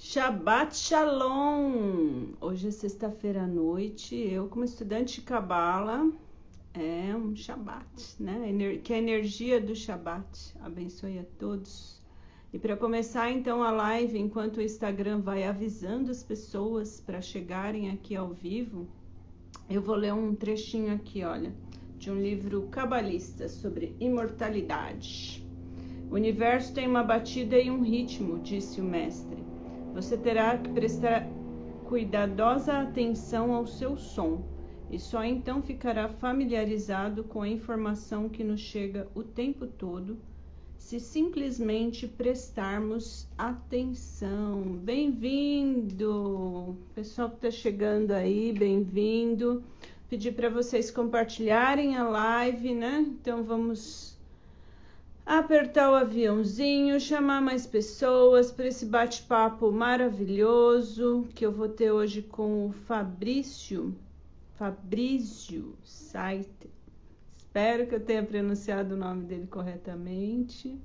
Shabbat Shalom! Hoje é sexta-feira à noite. Eu, como estudante de Cabala, é um Shabbat, né? Que a energia do Shabbat abençoe a todos. E para começar então a live, enquanto o Instagram vai avisando as pessoas para chegarem aqui ao vivo, eu vou ler um trechinho aqui, olha, de um livro cabalista sobre imortalidade. O universo tem uma batida e um ritmo, disse o mestre. Você terá que prestar cuidadosa atenção ao seu som, e só então ficará familiarizado com a informação que nos chega o tempo todo, se simplesmente prestarmos atenção. Bem-vindo! Pessoal que está chegando aí, bem-vindo. Pedi para vocês compartilharem a live, né? Então vamos apertar o aviãozinho, chamar mais pessoas para esse bate-papo maravilhoso que eu vou ter hoje com o Fabrício Saiter. Espero que eu tenha pronunciado o nome dele corretamente.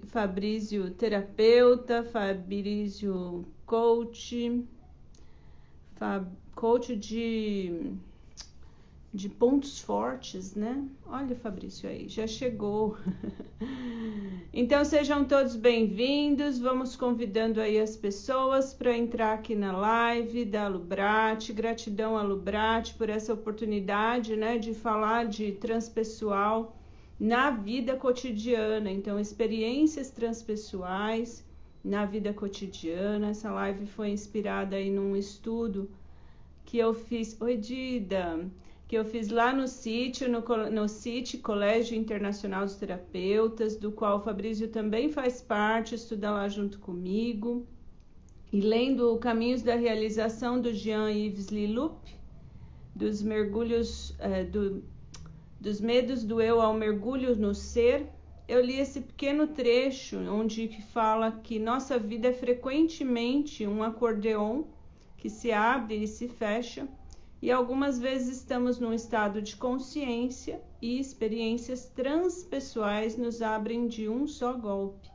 Fabrício terapeuta, Fabrício coach, coach de pontos fortes, né? Olha o Fabrício aí, já chegou. Então sejam todos bem-vindos, vamos convidando aí as pessoas para entrar aqui na live da Lubrate. Gratidão a Lubrate por essa oportunidade, né, de falar de transpessoal na vida cotidiana. Então, experiências transpessoais na vida cotidiana. Essa live foi inspirada aí num estudo que eu fiz. Oi, Dida! Que eu fiz lá no CIT, no CIT, Colégio Internacional dos Terapeutas, do qual o Fabrício também faz parte, estuda lá junto comigo, e lendo o Caminhos da Realização do Jean-Yves Lilup, dos mergulhos, dos medos do eu ao mergulho no ser, eu li esse pequeno trecho onde fala que nossa vida é frequentemente um acordeon que se abre e se fecha, e algumas vezes estamos num estado de consciência e experiências transpessoais nos abrem de um só golpe.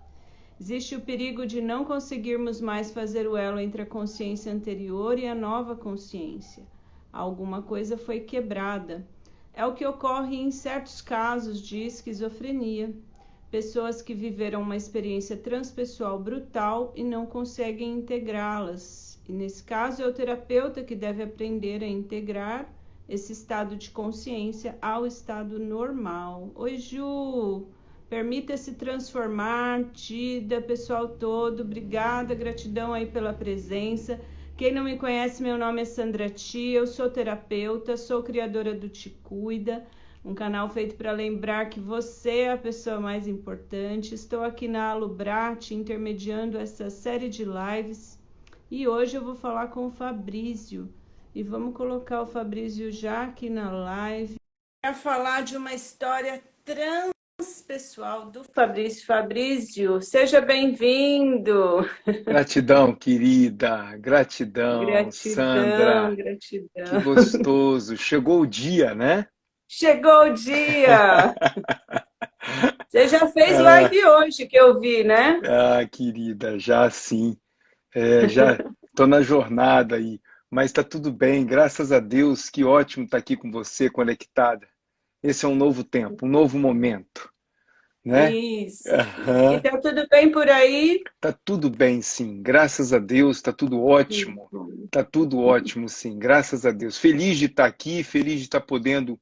Existe o perigo de não conseguirmos mais fazer o elo entre a consciência anterior e a nova consciência. Alguma coisa foi quebrada. É o que ocorre em certos casos de esquizofrenia. Pessoas que viveram uma experiência transpessoal brutal e não conseguem integrá-las. E nesse caso é o terapeuta que deve aprender a integrar esse estado de consciência ao estado normal. Oi, Ju! Permita-se transformar, Tida, pessoal todo, obrigada, gratidão aí pela presença. Quem não me conhece, meu nome é Sandra Tia, eu sou terapeuta, sou criadora do Te Cuida, um canal feito para lembrar que você é a pessoa mais importante. Estou aqui na Alubrate, intermediando essa série de lives, e hoje eu vou falar com o Fabrício, e vamos colocar o Fabrício já aqui na live, para falar de uma história transpessoal do Fabrício. Fabrício, seja bem-vindo! Gratidão, querida. Gratidão, Gratidão, Sandra. Que gratidão. gostoso. Chegou o dia, né? Chegou o dia! Você já fez Ah, live hoje, que eu vi, né? querida, já sim. Já estou na jornada aí. Mas está tudo bem, graças a Deus. Que ótimo estar aqui com você, conectada. Esse é um novo tempo, um novo momento, né? Isso. E Aham. tá tudo bem por aí? Tá tudo bem, sim. Graças a Deus, tá tudo ótimo. Tá tudo ótimo, sim. Graças a Deus. Feliz de estar aqui, feliz de estar podendo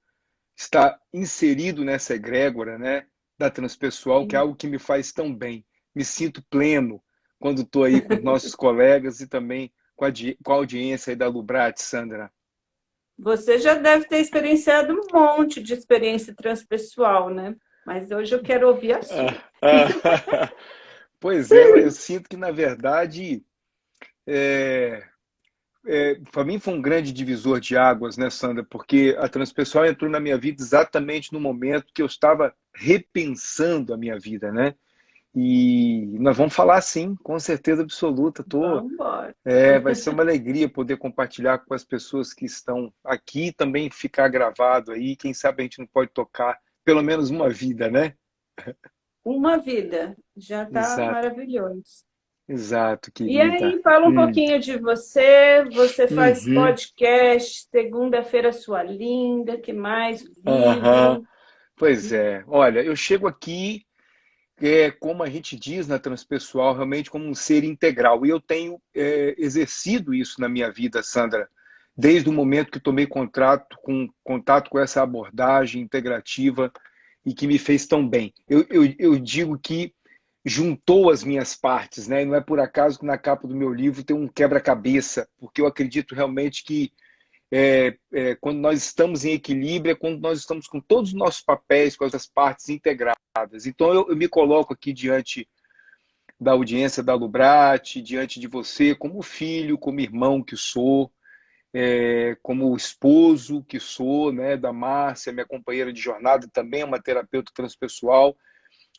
estar inserido nessa egrégora, né, da transpessoal, que é Sim. algo que me faz tão bem. Me sinto pleno quando estou aí com nossos colegas e também com a audiência aí da Lubrate, Sandra. Você já deve ter experienciado um monte de experiência transpessoal, né? Mas hoje eu quero ouvir a sua. Pois é, eu sinto que, na verdade, é, para mim foi um grande divisor de águas, né, Sandra? Porque a transpessoal entrou na minha vida exatamente no momento que eu estava repensando a minha vida, né? E nós vamos falar sim, com certeza absoluta. Vamos embora. Vai ser uma alegria poder compartilhar com as pessoas que estão aqui, também ficar gravado aí. Quem sabe a gente não pode tocar pelo menos uma vida, né? uma vida. Já está Exato, maravilhoso. exato, E querida. aí, fala um pouquinho de você. Você faz Uhum, podcast, segunda-feira sua linda, que mais? aham. Livro. Pois é. Olha, eu chego aqui, como a gente diz na Transpessoal, realmente como um ser integral. E eu tenho exercido isso na minha vida, Sandra, desde o momento que tomei contato com essa abordagem integrativa e que me fez tão bem. Eu digo que juntou as minhas partes, né? E não é por acaso que na capa do meu livro tem um quebra-cabeça, porque eu acredito realmente que quando nós estamos em equilíbrio, é quando nós estamos com todos os nossos papéis, com as partes integradas. Então, eu me coloco aqui diante da audiência da Lubrate, diante de você, como filho, como irmão que sou, como esposo que sou, né, da Márcia, minha companheira de jornada, também é uma terapeuta transpessoal.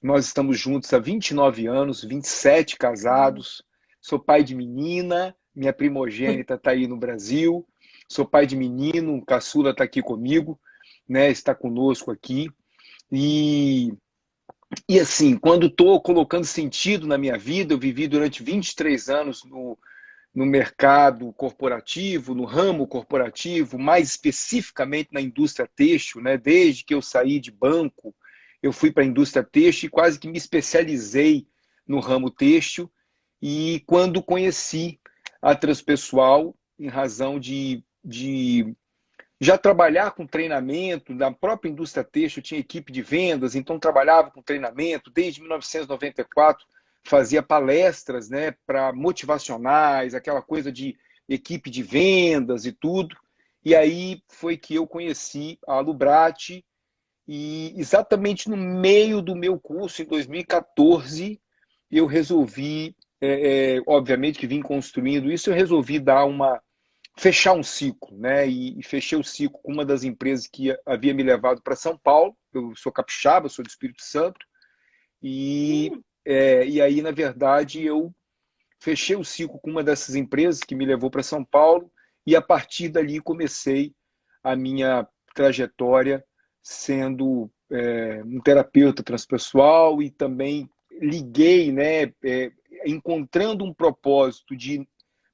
Nós estamos juntos há 29 anos, 27 casados. Sou pai de menina, minha primogênita está aí no Brasil. Sou pai de menino, um caçula está aqui comigo, né? Está conosco aqui. E, e assim, quando estou colocando sentido na minha vida, eu vivi durante 23 anos no mercado corporativo, no ramo corporativo, mais especificamente na indústria têxtil, né? Desde que eu saí de banco, eu fui para a indústria têxtil e quase que me especializei no ramo têxtil. E quando conheci a Transpessoal, em razão de já trabalhar com treinamento, na própria indústria têxtil tinha equipe de vendas, então trabalhava com treinamento desde 1994, fazia palestras, né, para motivacionais, aquela coisa de equipe de vendas e tudo. E aí foi que eu conheci a Lubrate e exatamente no meio do meu curso, em 2014, eu resolvi, obviamente que vim construindo isso, eu resolvi dar fechar um ciclo, né? E fechei o ciclo com uma das empresas que havia me levado para São Paulo. Eu sou capixaba, sou do Espírito Santo, e, e aí, na verdade, eu fechei o ciclo com uma dessas empresas que me levou para São Paulo, e a partir dali comecei a minha trajetória sendo um terapeuta transpessoal e também liguei, né, encontrando um propósito de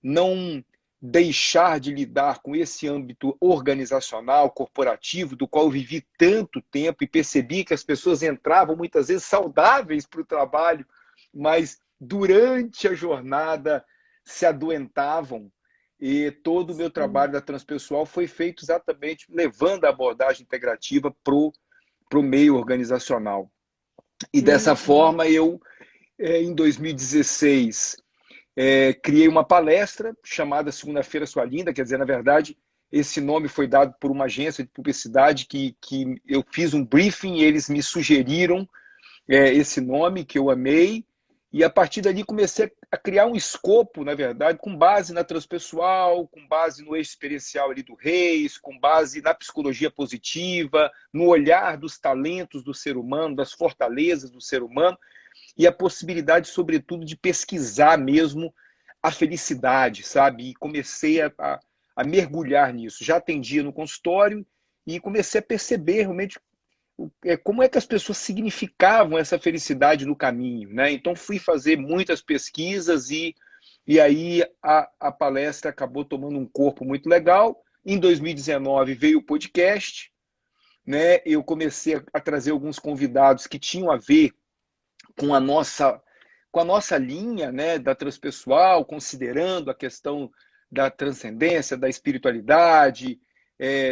não deixar de lidar com esse âmbito organizacional, corporativo, do qual eu vivi tanto tempo e percebi que as pessoas entravam muitas vezes saudáveis para o trabalho, mas durante a jornada se adoentavam. E todo o meu trabalho da Transpessoal foi feito exatamente levando a abordagem integrativa para o meio organizacional. E dessa Uhum. forma, em 2016, criei uma palestra chamada Segunda-feira Sua Linda, quer dizer, na verdade, esse nome foi dado por uma agência de publicidade que eu fiz um briefing e eles me sugeriram esse nome que eu amei, e a partir dali comecei a criar um escopo, na verdade, com base na transpessoal, com base no eixo experiencial ali do Reis, com base na psicologia positiva, no olhar dos talentos do ser humano, das fortalezas do ser humano, e a possibilidade, sobretudo, de pesquisar mesmo a felicidade, sabe? E comecei a mergulhar nisso. Já atendia no consultório e comecei a perceber realmente como é que as pessoas significavam essa felicidade no caminho, né? Então fui fazer muitas pesquisas e aí a palestra acabou tomando um corpo muito legal. Em 2019 veio o podcast, né? Eu comecei a trazer alguns convidados que tinham a ver com a nossa linha, né, da transpessoal, considerando a questão da transcendência, da espiritualidade,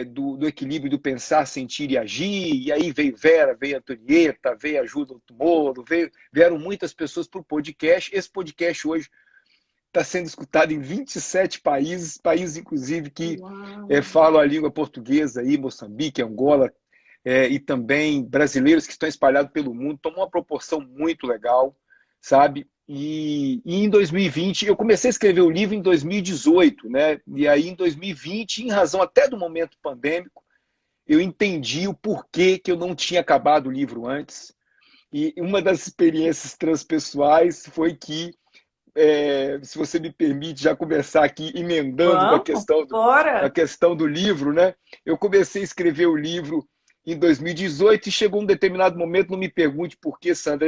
do equilíbrio do pensar, sentir e agir. E aí veio Vera, veio Antonieta, veio a Ajuda Moro, vieram muitas pessoas para o podcast. Esse podcast hoje está sendo escutado em 27 países, países inclusive que Uau. falam a língua portuguesa, aí, Moçambique, Angola, e também brasileiros que estão espalhados pelo mundo, tomou uma proporção muito legal, sabe? E em 2020, eu comecei a escrever o livro em 2018, né? E aí em 2020, em razão até do momento pandêmico, eu entendi o porquê que eu não tinha acabado o livro antes. E uma das experiências transpessoais foi que, se você me permite já começar aqui emendando com Vamos, a bora! questão do livro, né? Eu comecei a escrever o livro em 2018 e chegou um determinado momento, não me pergunte por quê, Sandra,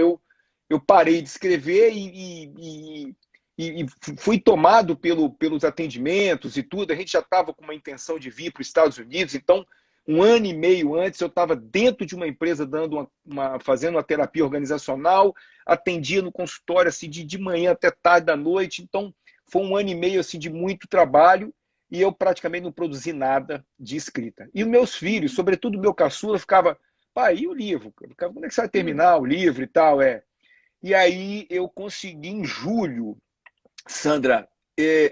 eu parei de escrever e fui tomado pelos atendimentos e tudo. A gente já estava com uma intenção de vir para os Estados Unidos, então, um ano e meio antes, eu estava dentro de uma empresa fazendo uma terapia organizacional, atendia no consultório assim, de manhã até tarde da noite. Então, foi um ano e meio assim, de muito trabalho e eu praticamente não produzi nada de escrita. E os meus filhos, sobretudo o meu caçula, ficava, pai, e o livro? Quando é que você vai terminar o livro e tal? E aí eu consegui em julho, Sandra,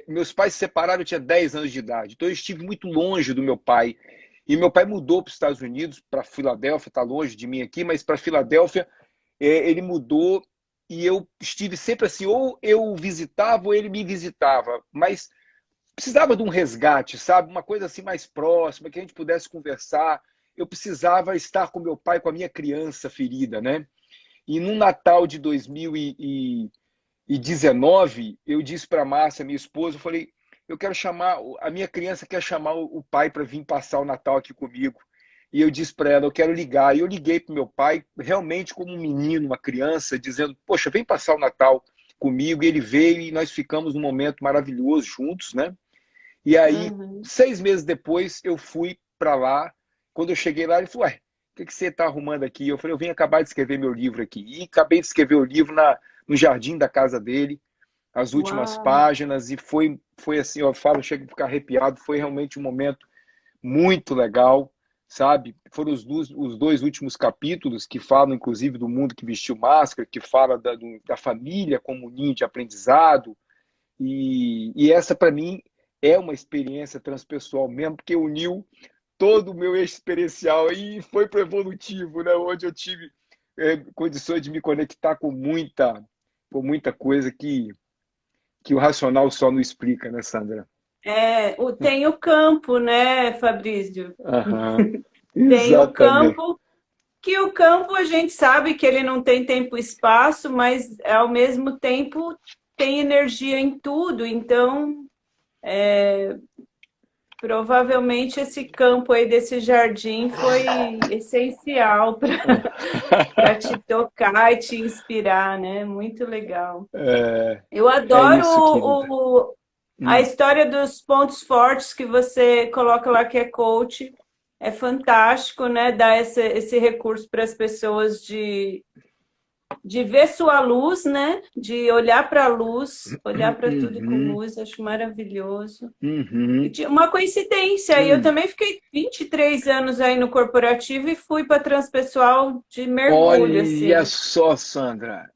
meus pais se separaram, eu tinha 10 anos de idade, então eu estive muito longe do meu pai. E meu pai mudou para os Estados Unidos, para Filadélfia, está longe de mim aqui, mas para Filadélfia ele mudou e eu estive sempre assim, ou eu visitava ou ele me visitava, mas precisava de um resgate, sabe? Uma coisa assim mais próxima, que a gente pudesse conversar. Eu precisava estar com meu pai, com a minha criança ferida, né? E no Natal de 2019, eu disse para a Márcia, minha esposa, eu falei, eu quero chamar, a minha criança quer chamar o pai para vir passar o Natal aqui comigo. E eu disse para ela, eu quero ligar. E eu liguei para o meu pai, realmente como um menino, uma criança, dizendo, poxa, vem passar o Natal comigo. E ele veio e nós ficamos num momento maravilhoso juntos, né? E aí, 6 meses depois, eu fui para lá. Quando eu cheguei lá, ele falou, ué, o que você está arrumando aqui? Eu falei, eu vim acabar de escrever meu livro aqui. E acabei de escrever o livro no jardim da casa dele, as últimas Uau! páginas, e foi assim, eu falo, chego a ficar arrepiado, foi realmente um momento muito legal, sabe? Foram os dois últimos capítulos que falam, inclusive, do mundo que vestiu máscara, que fala da família como ninho de aprendizado, e essa, para mim, é uma experiência transpessoal mesmo, porque uniu todo o meu experiencial e foi para o evolutivo, né? Onde eu tive condições de me conectar com muita coisa que o racional só não explica, né, Sandra? Tem o campo, né, Fabrício? Aham, Tem o exatamente. campo, que o campo a gente sabe que ele não tem tempo e espaço, mas ao mesmo tempo tem energia em tudo. Então, provavelmente esse campo aí desse jardim foi essencial para te tocar e te inspirar, né? Muito legal. Eu É adoro isso, querida. a Hum. história dos pontos fortes que você coloca lá que é coach. É fantástico, né? Dar esse recurso para as pessoas de ver sua luz, né? De olhar para a luz, olhar para tudo com Uhum, luz. Acho maravilhoso. E uhum. uma coincidência, eu também fiquei 23 anos aí no corporativo e fui para transpessoal de mergulho, Olha assim. só, Sandra.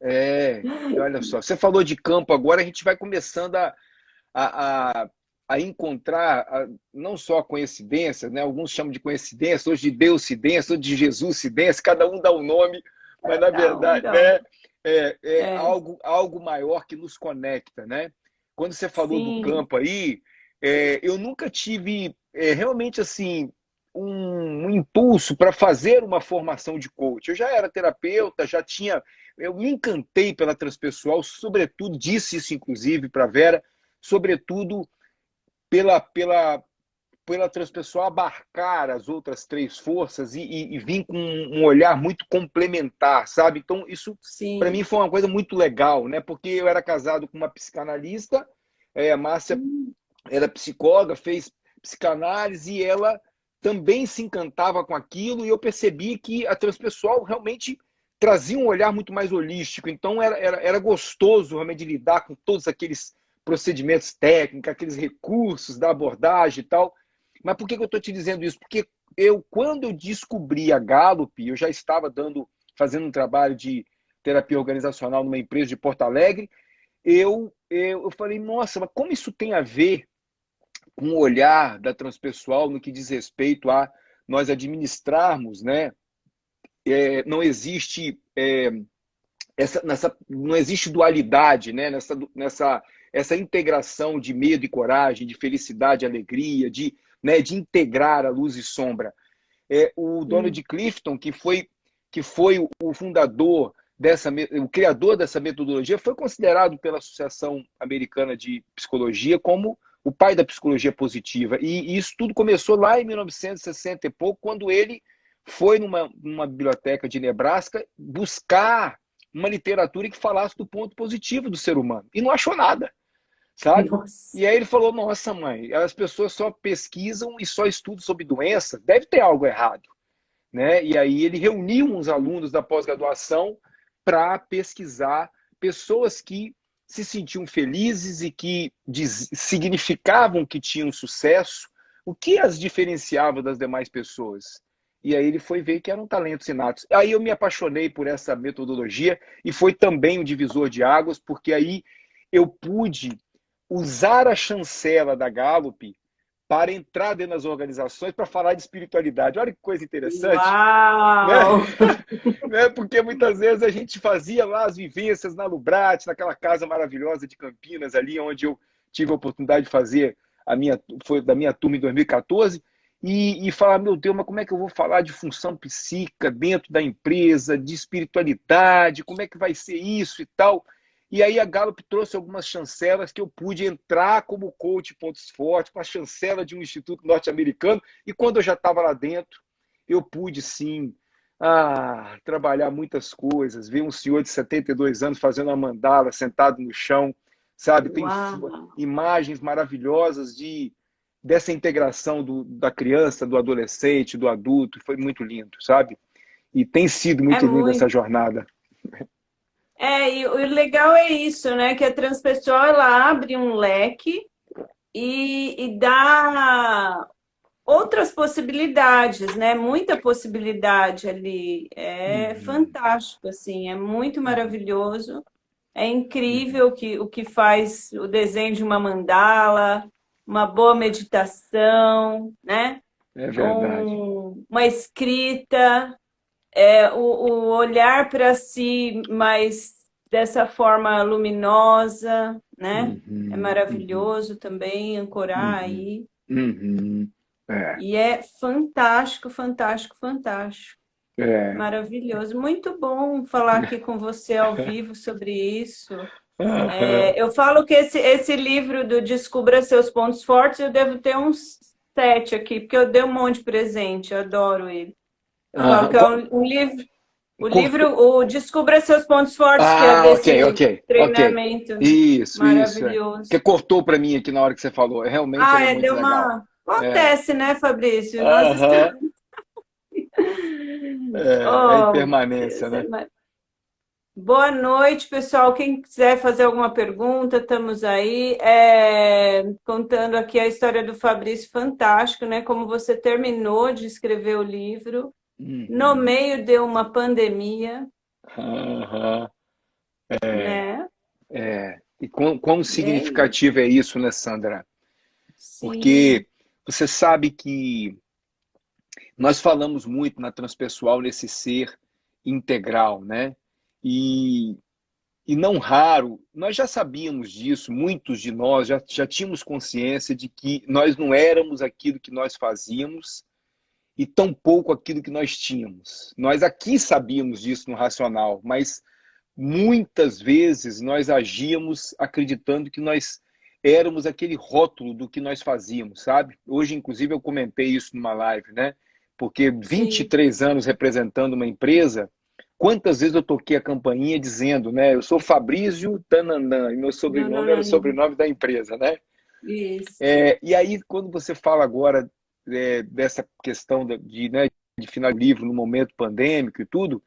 Olha só. Você falou de campo agora, a gente vai começando a, a, a encontrar não só coincidências, né? Alguns chamam de coincidência, hoje de Deusidência, hoje de Jesuscidência, cada um dá um nome, mas na Cada um verdade, dá um. né, é É, algo maior que nos conecta, né? Quando você falou do sim. campo aí, eu nunca tive realmente assim um impulso para fazer uma formação de coach. Eu já era terapeuta, eu me encantei pela transpessoal, sobretudo, disse isso inclusive para Vera, sobretudo pela transpessoal abarcar as outras três forças e vir com um olhar muito complementar, sabe? Então, isso para mim Sim. foi uma coisa muito legal, né? Porque eu era casado com uma psicanalista, a Márcia era psicóloga, fez psicanálise e ela também se encantava com aquilo e eu percebi que a transpessoal realmente trazia um olhar muito mais holístico. Então era gostoso realmente de lidar com todos aqueles procedimentos técnicos, aqueles recursos da abordagem e tal. Mas por que eu estou te dizendo isso? Porque quando eu descobri a Gallup, eu já estava fazendo um trabalho de terapia organizacional numa empresa de Porto Alegre, eu falei, nossa, mas como isso tem a ver com o olhar da transpessoal no que diz respeito a nós administrarmos, né? Não existe não existe dualidade, né? Essa integração de medo e coragem, de felicidade e alegria, de integrar a luz e sombra. O Donald Clifton, que foi o fundador o criador dessa metodologia, foi considerado pela Associação Americana de Psicologia como o pai da psicologia positiva. E isso tudo começou lá em 1960 e pouco, quando ele foi numa biblioteca de Nebraska buscar uma literatura que falasse do ponto positivo do ser humano. E não achou nada, sabe? Nossa. E aí ele falou, nossa, mãe, as pessoas só pesquisam e só estudam sobre doença, deve ter algo errado, né? E aí ele reuniu uns alunos da pós-graduação para pesquisar pessoas que se sentiam felizes e que significavam que tinham sucesso, o que as diferenciava das demais pessoas. E aí ele foi ver que eram talentos inatos. Aí eu me apaixonei por essa metodologia e foi também um divisor de águas, porque aí eu pude usar a chancela da Gallup para entrar dentro das organizações para falar de espiritualidade. Olha que coisa interessante, né? Uau! Né? Porque muitas vezes a gente fazia lá as vivências na Lubrate, naquela casa maravilhosa de Campinas, ali onde eu tive a oportunidade de fazer foi da minha turma em 2014, e falar, meu Deus, mas como é que eu vou falar de função psíquica dentro da empresa, de espiritualidade, como é que vai ser isso e tal? E aí a Gallup trouxe algumas chancelas que eu pude entrar como coach pontos fortes, com a chancela de um instituto norte-americano, e quando eu já estava lá dentro, eu pude sim trabalhar muitas coisas, ver um senhor de 72 anos fazendo uma mandala, sentado no chão, sabe? Tem Uau! imagens maravilhosas dessa integração da criança, do adolescente, do adulto, foi muito lindo, sabe? E tem sido É muito linda essa muito. jornada. E o legal é isso, né? Que a transpessoal ela abre um leque e dá outras possibilidades, né? Muita possibilidade ali. É Uhum, fantástico, assim, é muito uhum, maravilhoso. É uhum. incrível o que faz o desenho de uma mandala, uma boa meditação, né? É verdade. Uma escrita, o olhar para si mais dessa forma luminosa, né? É Uhum, uhum, maravilhoso também ancorar uhum, aí. uhum. É, E é fantástico, fantástico, fantástico. é. Maravilhoso. Muito bom falar aqui com você ao vivo sobre isso. Aham. Eu falo que esse livro do Descubra Seus Pontos Fortes, eu devo ter uns 7 aqui, porque eu dei um monte de presente, eu adoro ele. Eu falo Aham. que é um livro, o Cortou. livro, o Descubra Seus Pontos Fortes, que é Ok, ok, desse ok. treinamento Isso. É. Que maravilhoso. cortou para mim aqui na hora que você falou. Realmente ele é muito Deu legal. uma. É. Acontece, né, Fabrício? Nós estamos. Aham. É Oh, impermanência, Deus, né? boa noite, pessoal. Quem quiser fazer alguma pergunta, estamos aí. Contando aqui a história do Fabrício, fantástico, né? Como você terminou de escrever o livro no Uhum. meio de uma pandemia, Aham. né? E quão E é isso. significativo é isso, né, Sandra? Sim, Porque você sabe que nós falamos muito na transpessoal nesse ser integral, né? E, e não raro, nós já sabíamos disso, muitos de nós já tínhamos consciência de que nós não éramos aquilo que nós fazíamos e tampouco aquilo que nós tínhamos. Nós aqui sabíamos disso no racional, mas muitas vezes nós agíamos acreditando que nós éramos aquele rótulo do que nós fazíamos, sabe? Hoje, inclusive, eu comentei isso numa live, né? Porque sim. 23 anos representando uma empresa, quantas vezes eu toquei a campainha dizendo, né? Eu sou Fabrício Tananã e meu Não, não, sobrenome era não, o não. sobrenome da empresa, né? Isso. E aí, quando você fala agora dessa questão né, de final do livro no momento pandêmico e tudo,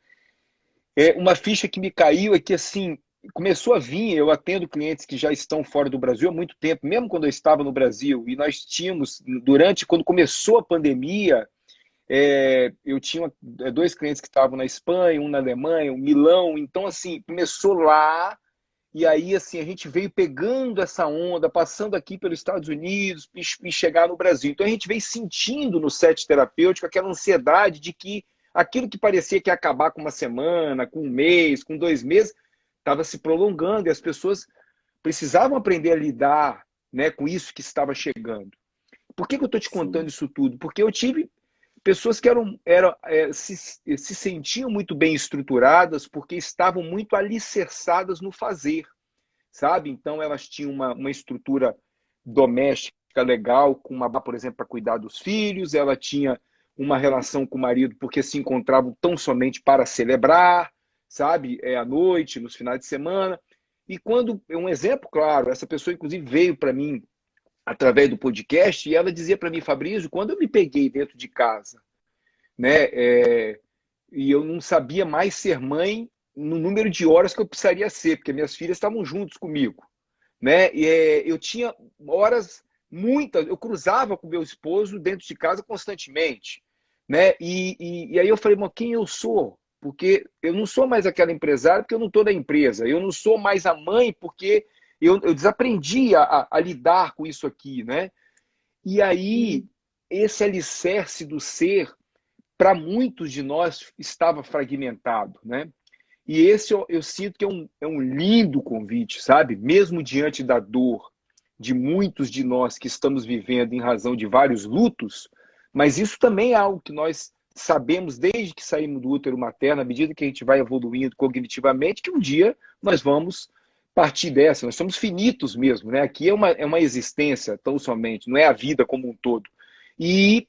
uma ficha que me caiu é que, assim, começou a vir, eu atendo clientes que já estão fora do Brasil há muito tempo, mesmo quando eu estava no Brasil, e nós tínhamos, quando começou a pandemia, eu tinha dois clientes que estavam na Espanha, um na Alemanha, um Milão, então, assim, começou lá, e aí, assim, a gente veio pegando essa onda, passando aqui pelos Estados Unidos e chegar no Brasil. Então, a gente veio sentindo no set terapêutico aquela ansiedade de que aquilo que parecia que ia acabar com uma semana, com um mês, com 2 meses, estava se prolongando e as pessoas precisavam aprender a lidar, né, com isso que estava chegando. Por que eu estou te contando Sim. isso tudo? Porque eu tive pessoas que se sentiam muito bem estruturadas porque estavam muito alicerçadas no fazer, sabe? Então elas tinham uma estrutura doméstica legal, com uma, por exemplo, para cuidar dos filhos, ela tinha uma relação com o marido porque se encontravam tão somente para celebrar, sabe? À noite, nos finais de semana. E quando, um exemplo claro, essa pessoa inclusive veio para mim através do podcast e ela dizia para mim, Fabrício, quando eu me peguei dentro de casa, né, e eu não sabia mais ser mãe no número de horas que eu precisaria ser, porque minhas filhas estavam juntos comigo, né? E eu tinha horas muitas, eu cruzava com meu esposo dentro de casa constantemente, né? E aí eu falei, mas quem eu sou? Porque eu não sou mais aquela empresária porque eu não estou na empresa, eu não sou mais a mãe porque eu desaprendi a lidar com isso aqui, né? E aí esse alicerce do ser para muitos de nós estava fragmentado, né? E esse eu sinto que é um lindo convite, sabe? Mesmo diante da dor de muitos de nós que estamos vivendo em razão de vários lutos, mas isso também é algo que nós sabemos desde que saímos do útero materno, à medida que a gente vai evoluindo cognitivamente, que um dia nós vamos partir dessa. Nós somos finitos mesmo, né? Aqui é uma existência tão somente, não é a vida como um todo. E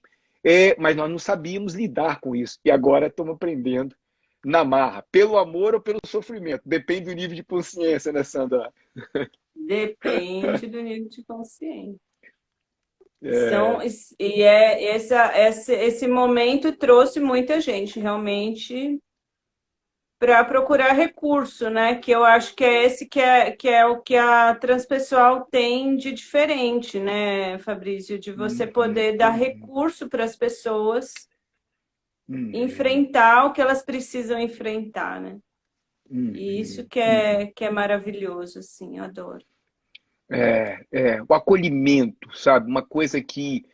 mas nós não sabíamos lidar com isso. E agora estamos aprendendo na marra, pelo amor ou pelo sofrimento. Depende do nível de consciência, né, Sandra? Depende do nível de consciência. É, Esse momento trouxe muita gente realmente para procurar recurso, né? Que eu acho que é esse que é o que a transpessoal tem de diferente, né, Fabrício? De você uhum, poder dar uhum, recurso para as pessoas uhum, enfrentar o que elas precisam enfrentar, né? E isso uhum, uhum. que é maravilhoso, assim, eu adoro. O acolhimento, sabe? Uma coisa que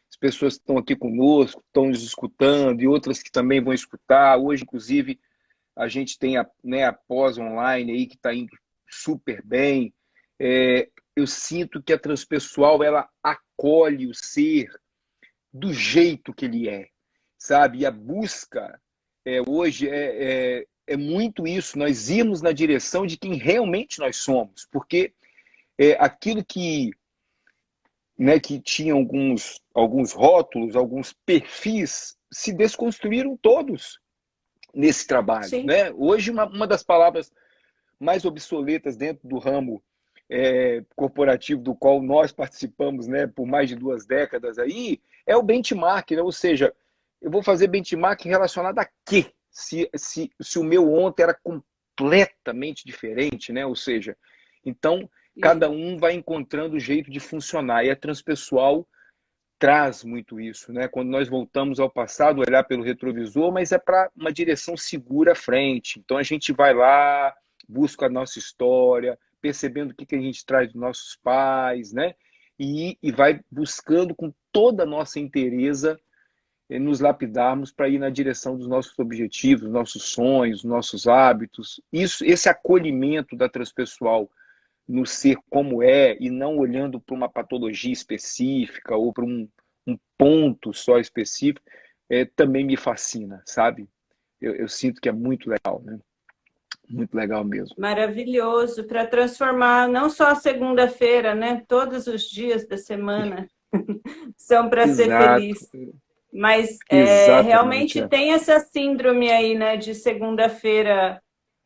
as pessoas que estão aqui conosco, estão nos escutando, e outras que também vão escutar. Hoje, inclusive, a gente tem a pós online aí que está indo super bem. Eu sinto que a transpessoal ela acolhe o ser do jeito que ele é, sabe? E a busca hoje é muito isso, nós irmos na direção de quem realmente nós somos, porque aquilo que, né, que tinha alguns rótulos, alguns perfis, se desconstruíram todos nesse trabalho, Sim. né? Hoje, uma das palavras mais obsoletas dentro do ramo corporativo do qual nós participamos, né, por mais de 2 décadas aí, é o benchmark, né? Ou seja, eu vou fazer benchmark relacionado a quê? Se o meu ontem era completamente diferente, né? Ou seja, então E- cada um vai encontrando o jeito de funcionar e a transpessoal traz muito isso, né? Quando nós voltamos ao passado, olhar pelo retrovisor, mas é para uma direção segura à frente. Então a gente vai lá, busca a nossa história, percebendo o que a gente traz dos nossos pais, né? E vai buscando com toda a nossa inteireza nos lapidarmos para ir na direção dos nossos objetivos, dos nossos sonhos, dos nossos hábitos. Esse acolhimento da transpessoal no ser como é e não olhando para uma patologia específica ou para um ponto só específico, também me fascina, sabe? Eu sinto que é muito legal, né? Muito legal mesmo. Maravilhoso para transformar não só a segunda-feira, né? Todos os dias da semana são para ser Exato, feliz. Mas exatamente. realmente tem essa síndrome aí, né? De segunda-feira,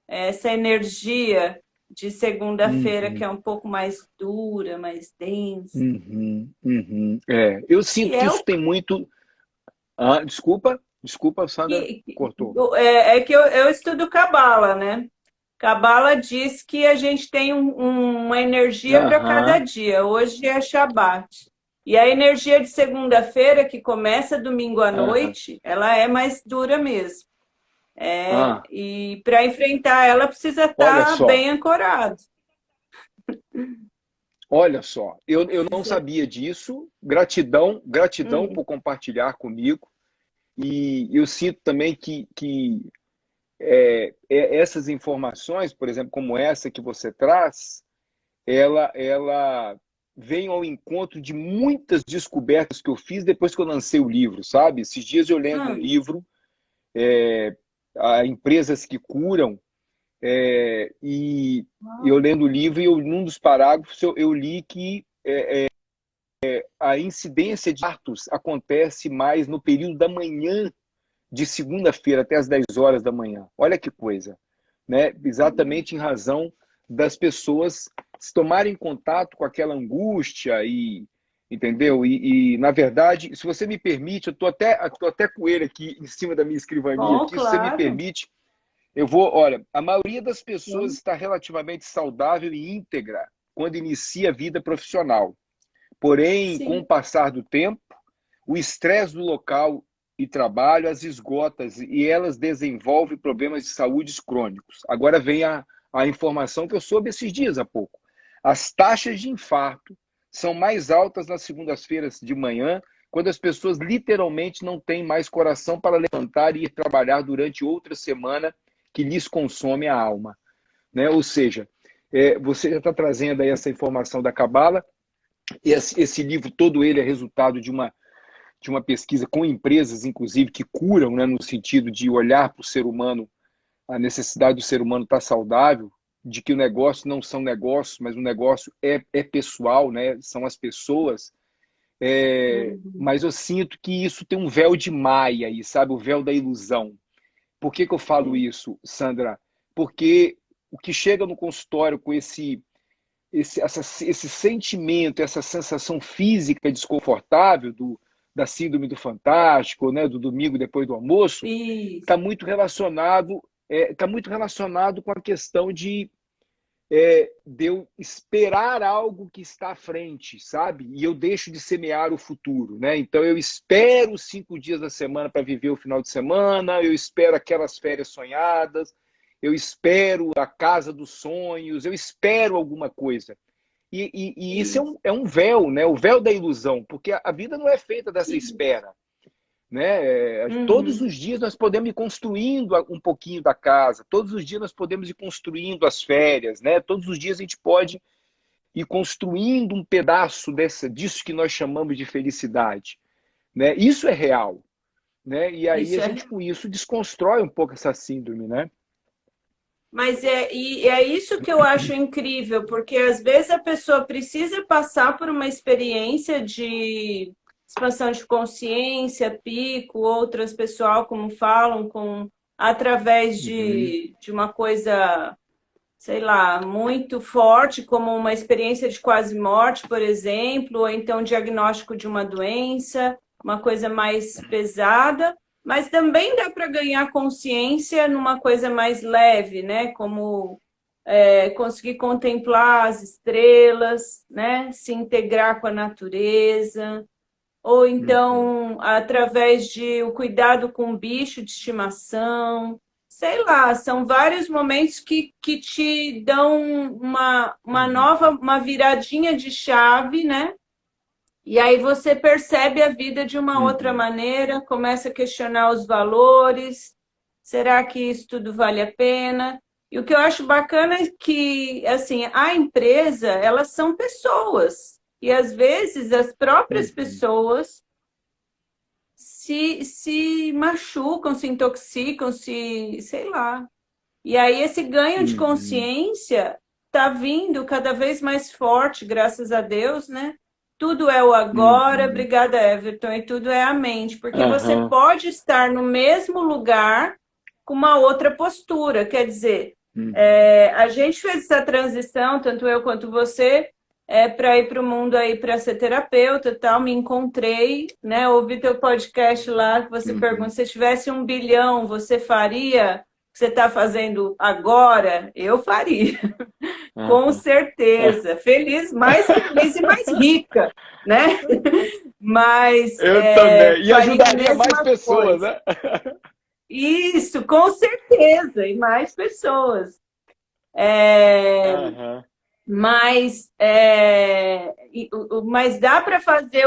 essa energia de segunda-feira que Uhum, é um pouco mais dura, mais densa. uhum, uhum. Eu Que sinto que é isso o tem muito. Desculpa, Sandra, que, cortou. que eu estudo Cabala, né? Cabala diz que a gente tem uma energia para cada Aham, dia. Hoje é Shabat. E a energia de segunda-feira, que começa domingo à aham. noite, ela é mais dura mesmo. Ah, E para enfrentar ela precisa olha estar só, bem ancorado. olha só. Eu não Precisa. sabia disso. Gratidão, gratidão Hum, por compartilhar comigo. E eu sinto também que essas informações, por exemplo, como essa que você traz, ela vem ao encontro de muitas descobertas que eu fiz depois que eu lancei o livro, sabe? Esses dias eu lendo um hum. livro, a Empresas que Curam, e eu lendo o livro, e num dos parágrafos eu li que a incidência de partos acontece mais no período da manhã de segunda-feira até as 10 horas da manhã. Olha que coisa. né? Exatamente em razão das pessoas se tomarem contato com aquela angústia e, entendeu? Na verdade, se você me permite, eu tô até com ele aqui em cima da minha escrivania Bom, aqui, se você me claro. permite, olha, a maioria das pessoas está relativamente saudável e íntegra quando inicia a vida profissional. Porém, com o Sim. passar do tempo, o estresse do local e trabalho as esgota e elas desenvolvem problemas de saúde crônicos. Agora vem a informação que eu soube esses dias há pouco. As taxas de infarto são mais altas nas segundas-feiras de manhã, quando as pessoas literalmente não têm mais coração para levantar e ir trabalhar durante outra semana que lhes consome a alma. Né? Ou seja, você já está trazendo aí essa informação da Cabala, e esse livro todo ele é resultado de uma pesquisa com empresas, inclusive, que curam, né, no sentido de olhar para o ser humano, a necessidade do ser humano estar saudável, de que o negócio não são negócios, mas o negócio é pessoal, né, são as pessoas. Uhum. Mas eu sinto que isso tem um véu de Maia aí, sabe? O véu da ilusão. Por que eu falo Sim. isso, Sandra? Porque o que chega no consultório com esse sentimento, essa sensação física desconfortável da síndrome do fantástico, né, do domingo depois do almoço, Isso. está muito relacionado com a questão de eu esperar algo que está à frente, sabe? E eu deixo de semear o futuro, né? Então eu espero 5 dias da semana para viver o final de semana, eu espero aquelas férias sonhadas, eu espero a casa dos sonhos, eu espero alguma coisa. E isso Isso. é um véu, né? O véu da ilusão, porque a vida não é feita dessa Isso. espera, né? Todos Uhum. os dias nós podemos ir construindo um pouquinho da casa, todos os dias nós podemos ir construindo as férias, né? Todos os dias a gente pode ir construindo um pedaço disso que nós chamamos de felicidade, né? Isso é real, né? E aí a Isso gente é. com isso desconstrói um pouco essa síndrome, né? Mas é isso que eu acho incrível, porque às vezes a pessoa precisa passar por uma experiência de expansão de consciência, pico, outras pessoal, como falam, através Uhum, de uma coisa, sei lá, muito forte, como uma experiência de quase morte, por exemplo, ou então diagnóstico de uma doença, uma coisa mais pesada, mas também dá para ganhar consciência numa coisa mais leve, né? Como conseguir contemplar as estrelas, né? Se integrar com a natureza, ou uhum, então através de o cuidado com o bicho de estimação. Sei lá, são vários momentos que te dão uma uhum, nova, uma viradinha de chave, né? E aí você percebe a vida de uma outra uhum, maneira, começa a questionar os valores. Será que isso tudo vale a pena? E o que eu acho bacana é que, assim, a empresa, elas são pessoas. E às vezes as próprias uhum, pessoas se machucam, se intoxicam, se, sei lá. E aí esse ganho de uhum, consciência tá vindo cada vez mais forte, graças a Deus, né? Tudo é o agora, uhum. obrigada, Everton, e tudo é a mente, porque você Aham, pode estar no mesmo lugar com uma outra postura, quer dizer, uhum, a gente fez essa transição, tanto eu quanto você, para ir para o mundo aí para ser terapeuta e tal, me encontrei, né? Ouvi teu podcast lá que você pergunta, uhum, se tivesse 1 bilhão, você faria o que você está fazendo agora? Eu faria, com aham. certeza. Feliz, mais feliz e mais rica, né? Mas Eu também. E faria a ajudaria mais mesma pessoas, coisa. né? Isso, com certeza, e mais pessoas. É, Aham. mas dá para fazer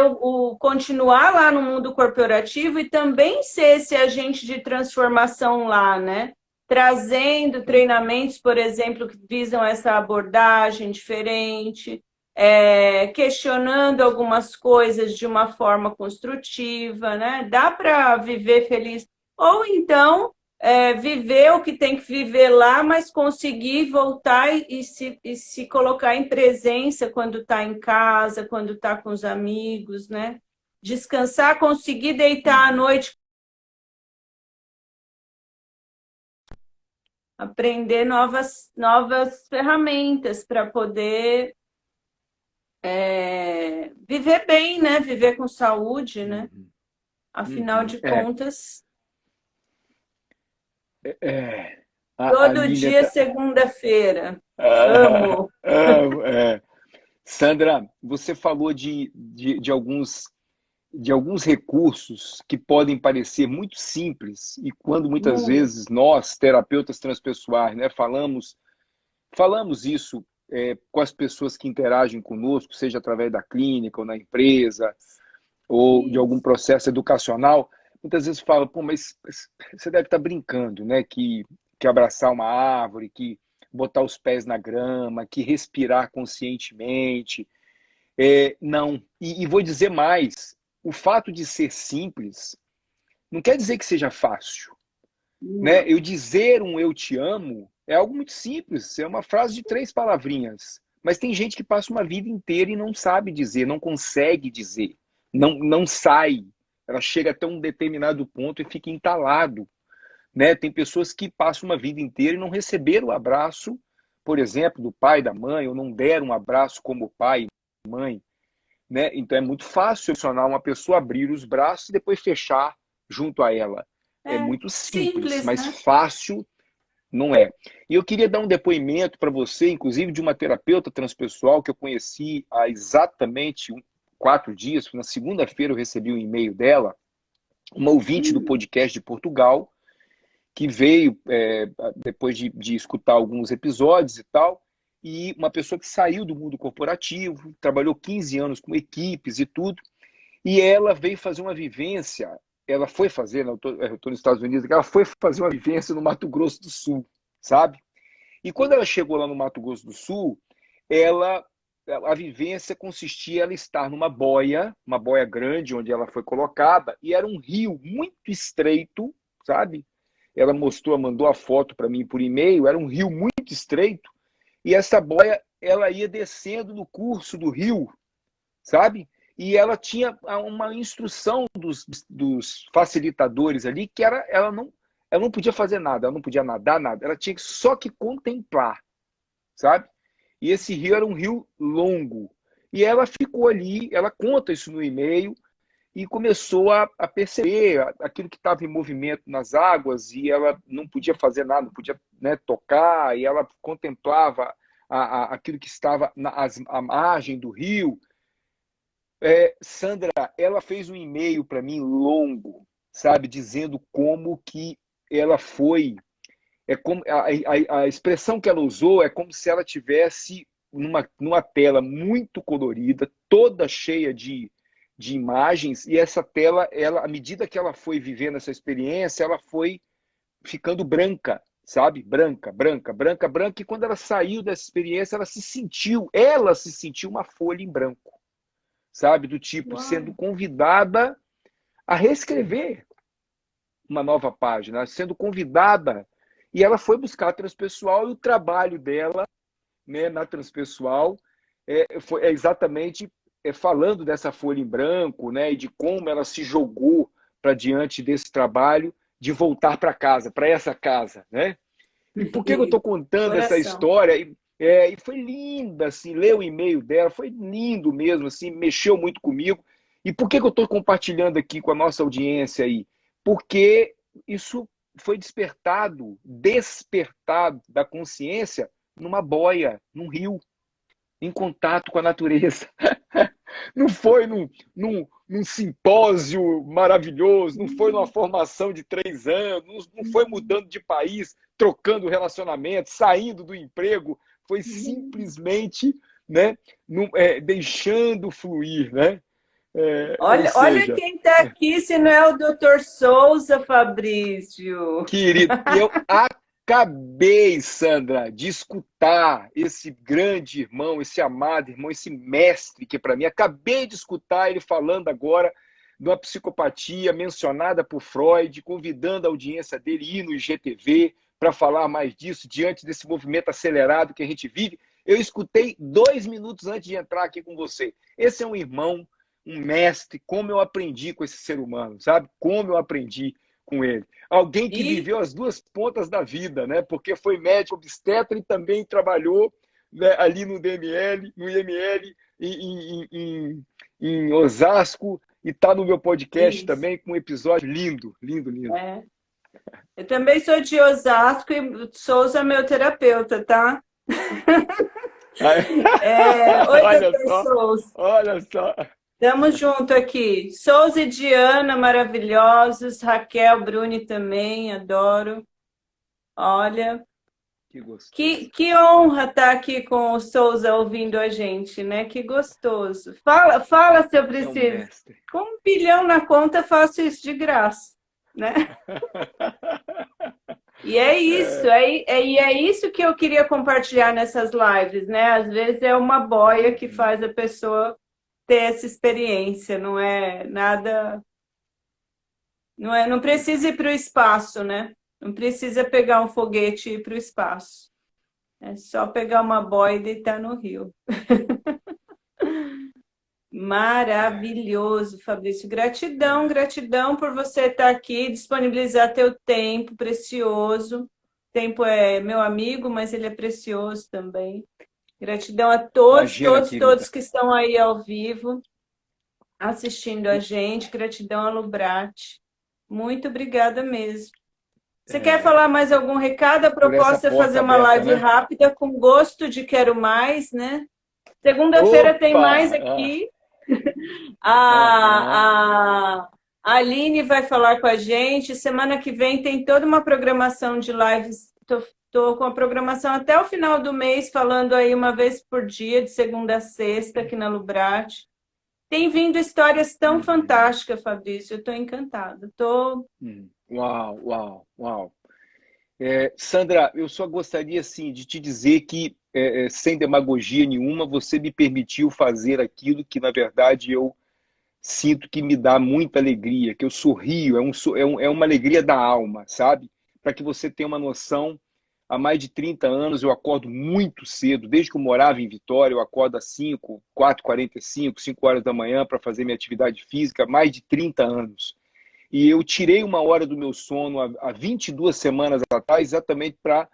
continuar lá no mundo corporativo e também ser esse agente de transformação lá, né? Trazendo Uhum. treinamentos, por exemplo, que visam essa abordagem diferente, questionando algumas coisas de uma forma construtiva, né? Dá para viver feliz. Ou então viver o que tem que viver lá, mas conseguir voltar e se colocar em presença quando está em casa, quando está com os amigos, né? Descansar, conseguir deitar à Uhum. noite aprender novas ferramentas para poder viver bem, né? Viver com saúde, né? Uhum, Afinal uhum. de contas, É, a todo Lilian dia é tá... segunda-feira. Ah, Amo. é. Sandra, você falou de alguns recursos que podem parecer muito simples e quando muitas Muito. vezes nós, terapeutas transpessoais, né, falamos isso com as pessoas que interagem conosco, seja através da clínica ou na empresa ou de algum Isso. processo educacional, muitas vezes fala, pô, mas você deve estar brincando, né, que abraçar uma árvore, que botar os pés na grama, que respirar conscientemente. Não. E vou dizer mais, o fato de ser simples não quer dizer que seja fácil, né? Não. Eu dizer um eu te amo é algo muito simples, é uma frase de 3 palavrinhas. Mas tem gente que passa uma vida inteira e não sabe dizer, não consegue dizer, não sai. Ela chega até um determinado ponto e fica entalado, né? Tem pessoas que passam uma vida inteira e não receberam o abraço, por exemplo, do pai, da mãe, ou não deram um abraço como pai e mãe, né? Então é muito fácil emocionar uma pessoa, abrir os braços e depois fechar junto a ela. É É muito simples, simples, mas né? fácil não é. E eu queria dar um depoimento para você, inclusive de uma terapeuta transpessoal que eu conheci há exatamente 4 dias. Na segunda-feira eu recebi um e-mail dela, uma ouvinte do Hum, podcast de Portugal, que veio depois de escutar alguns episódios e tal, e uma pessoa que saiu do mundo corporativo, trabalhou 15 anos com equipes e tudo, e ela veio fazer uma vivência, ela foi fazer, né, eu estou nos Estados Unidos, ela foi fazer uma vivência no Mato Grosso do Sul, sabe? E quando ela chegou lá no Mato Grosso do Sul, ela a vivência consistia em ela estar numa boia, uma boia grande onde ela foi colocada, e era um rio muito estreito, sabe? Ela mostrou, mandou a foto para mim por e-mail, era um rio muito estreito, e essa boia ela ia descendo no curso do rio, sabe? E ela tinha uma instrução dos facilitadores ali que ela não podia fazer nada, ela não podia nadar nada, ela tinha só que contemplar, sabe? E esse rio era um rio longo. E ela ficou ali, ela conta isso no e-mail, e começou a perceber aquilo que estava em movimento nas águas, e ela não podia fazer nada, não podia, né, tocar, e ela contemplava aquilo que estava à margem do rio. Sandra, ela fez um e-mail para mim longo, sabe, dizendo como que ela foi. Como a expressão que ela usou é como se ela tivesse numa tela muito colorida, toda cheia de imagens, e essa tela, ela, à medida que ela foi vivendo essa experiência, ela foi ficando branca, sabe? Branca, branca, branca, branca, e quando ela saiu dessa experiência, ela se sentiu uma folha em branco, sabe? Do tipo, sendo uau, convidada a reescrever uma nova página, sendo convidada. E ela foi buscar a transpessoal, e o trabalho dela, né, na transpessoal foi exatamente falando dessa folha em branco, né, e de como ela se jogou para diante desse trabalho de voltar para casa, para essa casa, né? E por que eu estou contando essa coração. história? E foi linda, assim, ler o e-mail dela, foi lindo mesmo, assim, mexeu muito comigo. E por que eu estou compartilhando aqui com a nossa audiência aí? Porque isso foi despertado da consciência numa boia, num rio, em contato com a natureza. Não foi num simpósio maravilhoso, não foi numa formação de 3 anos, não foi mudando de país, trocando relacionamento, saindo do emprego, foi simplesmente, né, deixando fluir, né? Ou Olha seja, quem está aqui, se não é o Dr. Souza, Fabrício. querido, eu acabei, Sandra, de escutar esse grande irmão, esse amado irmão, esse mestre que para mim, acabei de escutar ele falando agora de uma psicopatia mencionada por Freud, convidando a audiência dele a ir no IGTV para falar mais disso, diante desse movimento acelerado que a gente vive. Eu escutei 2 minutos antes de entrar aqui com você. Esse é um irmão, um mestre, como eu aprendi com esse ser humano, sabe? Como eu aprendi com ele. Alguém que E viveu as duas pontas da vida, né? Porque foi médico obstetra e também trabalhou, né, ali no DML, no IML, em Osasco, e está no meu podcast isso. também com um episódio lindo, lindo, lindo. É. Eu também sou de Osasco e Souza é meu terapeuta, tá? Oi, Olha doutor só, Souza. olha só. Tamo junto aqui. Souza e Diana, maravilhosos. Raquel, Bruni também, adoro. Olha, Que gostoso. que honra estar aqui com o Souza ouvindo a gente, né? Que gostoso. Fala se eu É um preciso. mestre. Com 1 bilhão na conta, faço isso de graça, né? E é isso, é isso que eu queria compartilhar nessas lives, né? Às vezes é uma boia que faz a pessoa ter essa experiência, não é nada, não precisa ir para o espaço, né? Não precisa pegar um foguete e ir para o espaço. É só pegar uma boia e deitar no rio. Maravilhoso, Fabrício. Gratidão, gratidão por você estar aqui, disponibilizar teu tempo precioso. Tempo é meu amigo, mas ele é precioso também. Gratidão a todos, Imagina, todos, querida. todos que estão aí ao vivo, assistindo a gente. Gratidão a Lubrate. Muito obrigada mesmo. Você quer falar mais algum recado? A Por essa proposta é fazer porta uma aberta, live né? rápida com gosto de quero mais, né? Segunda-feira tem Opa! mais aqui. Aham. A Aline vai falar com a gente. Semana que vem tem toda uma programação de lives. Tô com a programação até o final do mês, falando aí uma vez por dia, de segunda a sexta, aqui na Lubrate. Tem vindo histórias tão fantásticas, Fabrício. Eu estou encantada. Uau, uau, uau. Sandra, eu só gostaria assim, de te dizer que, sem demagogia nenhuma, você me permitiu fazer aquilo que, na verdade, eu sinto que me dá muita alegria, que eu sorrio, é uma alegria da alma, sabe? Para que você tenha uma noção, há mais de 30 anos eu acordo muito cedo, desde que eu morava em Vitória, eu acordo às 5, 4h45, 5 horas da manhã para fazer minha atividade física, há mais de 30 anos. E eu tirei uma hora do meu sono há 22 semanas atrás, exatamente para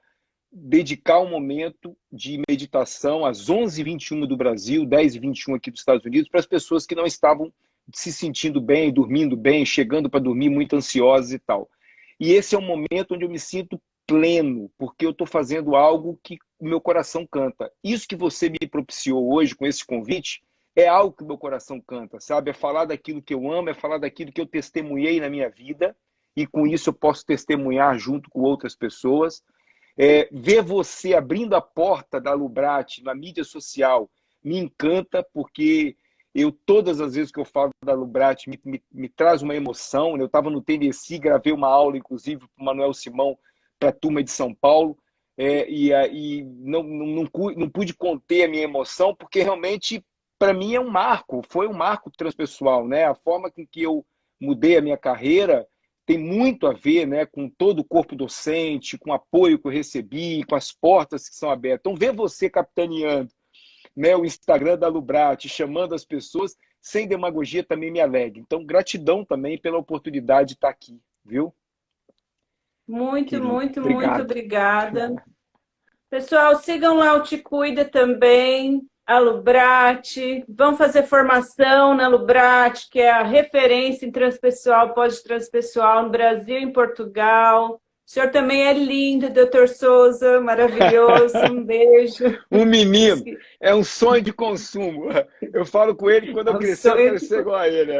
dedicar um momento de meditação às 11h21 do Brasil, 10h21 aqui dos Estados Unidos, para as pessoas que não estavam se sentindo bem, dormindo bem, chegando para dormir muito ansiosas e tal. E esse é um momento onde eu me sinto pleno, porque eu estou fazendo algo que o meu coração canta. Isso que você me propiciou hoje com esse convite é algo que o meu coração canta, sabe? É falar daquilo que eu amo, é falar daquilo que eu testemunhei na minha vida, e com isso eu posso testemunhar junto com outras pessoas. Ver você abrindo a porta da Lubrate na mídia social me encanta, porque todas as vezes que eu falo da Lubrate me traz uma emoção. Eu estava no Tennessee, gravei uma aula, inclusive, para o Manuel Simão, para a turma de São Paulo, e não pude conter a minha emoção, porque realmente, para mim, foi um marco transpessoal, né? A forma com que eu mudei a minha carreira tem muito a ver, né, com todo o corpo docente, com o apoio que eu recebi, com as portas que são abertas. Então, ver você capitaneando, né, o Instagram da Lubrate, chamando as pessoas, sem demagogia, também me alegra. Então, gratidão também pela oportunidade de estar aqui, viu, Muito, querida? muito, muito Obrigado. obrigada. Pessoal, sigam lá o Te Cuida também, a Lubrate. Vão fazer formação na Lubrate, que é a referência em transpessoal, pós-transpessoal no Brasil e em Portugal. O senhor também é lindo, doutor Souza, maravilhoso. Um beijo. Um menino, é um sonho de consumo. Eu falo com ele que quando É eu um crescer, eu sonho quero de... ser igual a ele.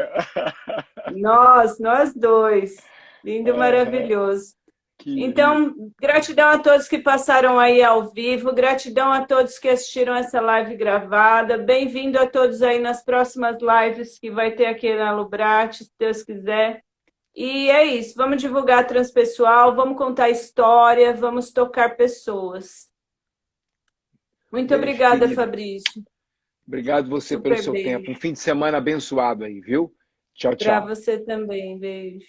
Nós dois. Lindo, Aham, maravilhoso. querido. Então, gratidão a todos que passaram aí ao vivo, gratidão a todos que assistiram essa live gravada, bem-vindo a todos aí nas próximas lives que vai ter aqui na Lubrate, se Deus quiser. E é isso, vamos divulgar transpessoal, vamos contar história, vamos tocar pessoas. Muito Beijo, obrigada, querida. Fabrício. Obrigado você pelo Super seu tempo. beijo. Um fim de semana abençoado aí, viu? Tchau, Para tchau. você também, beijo.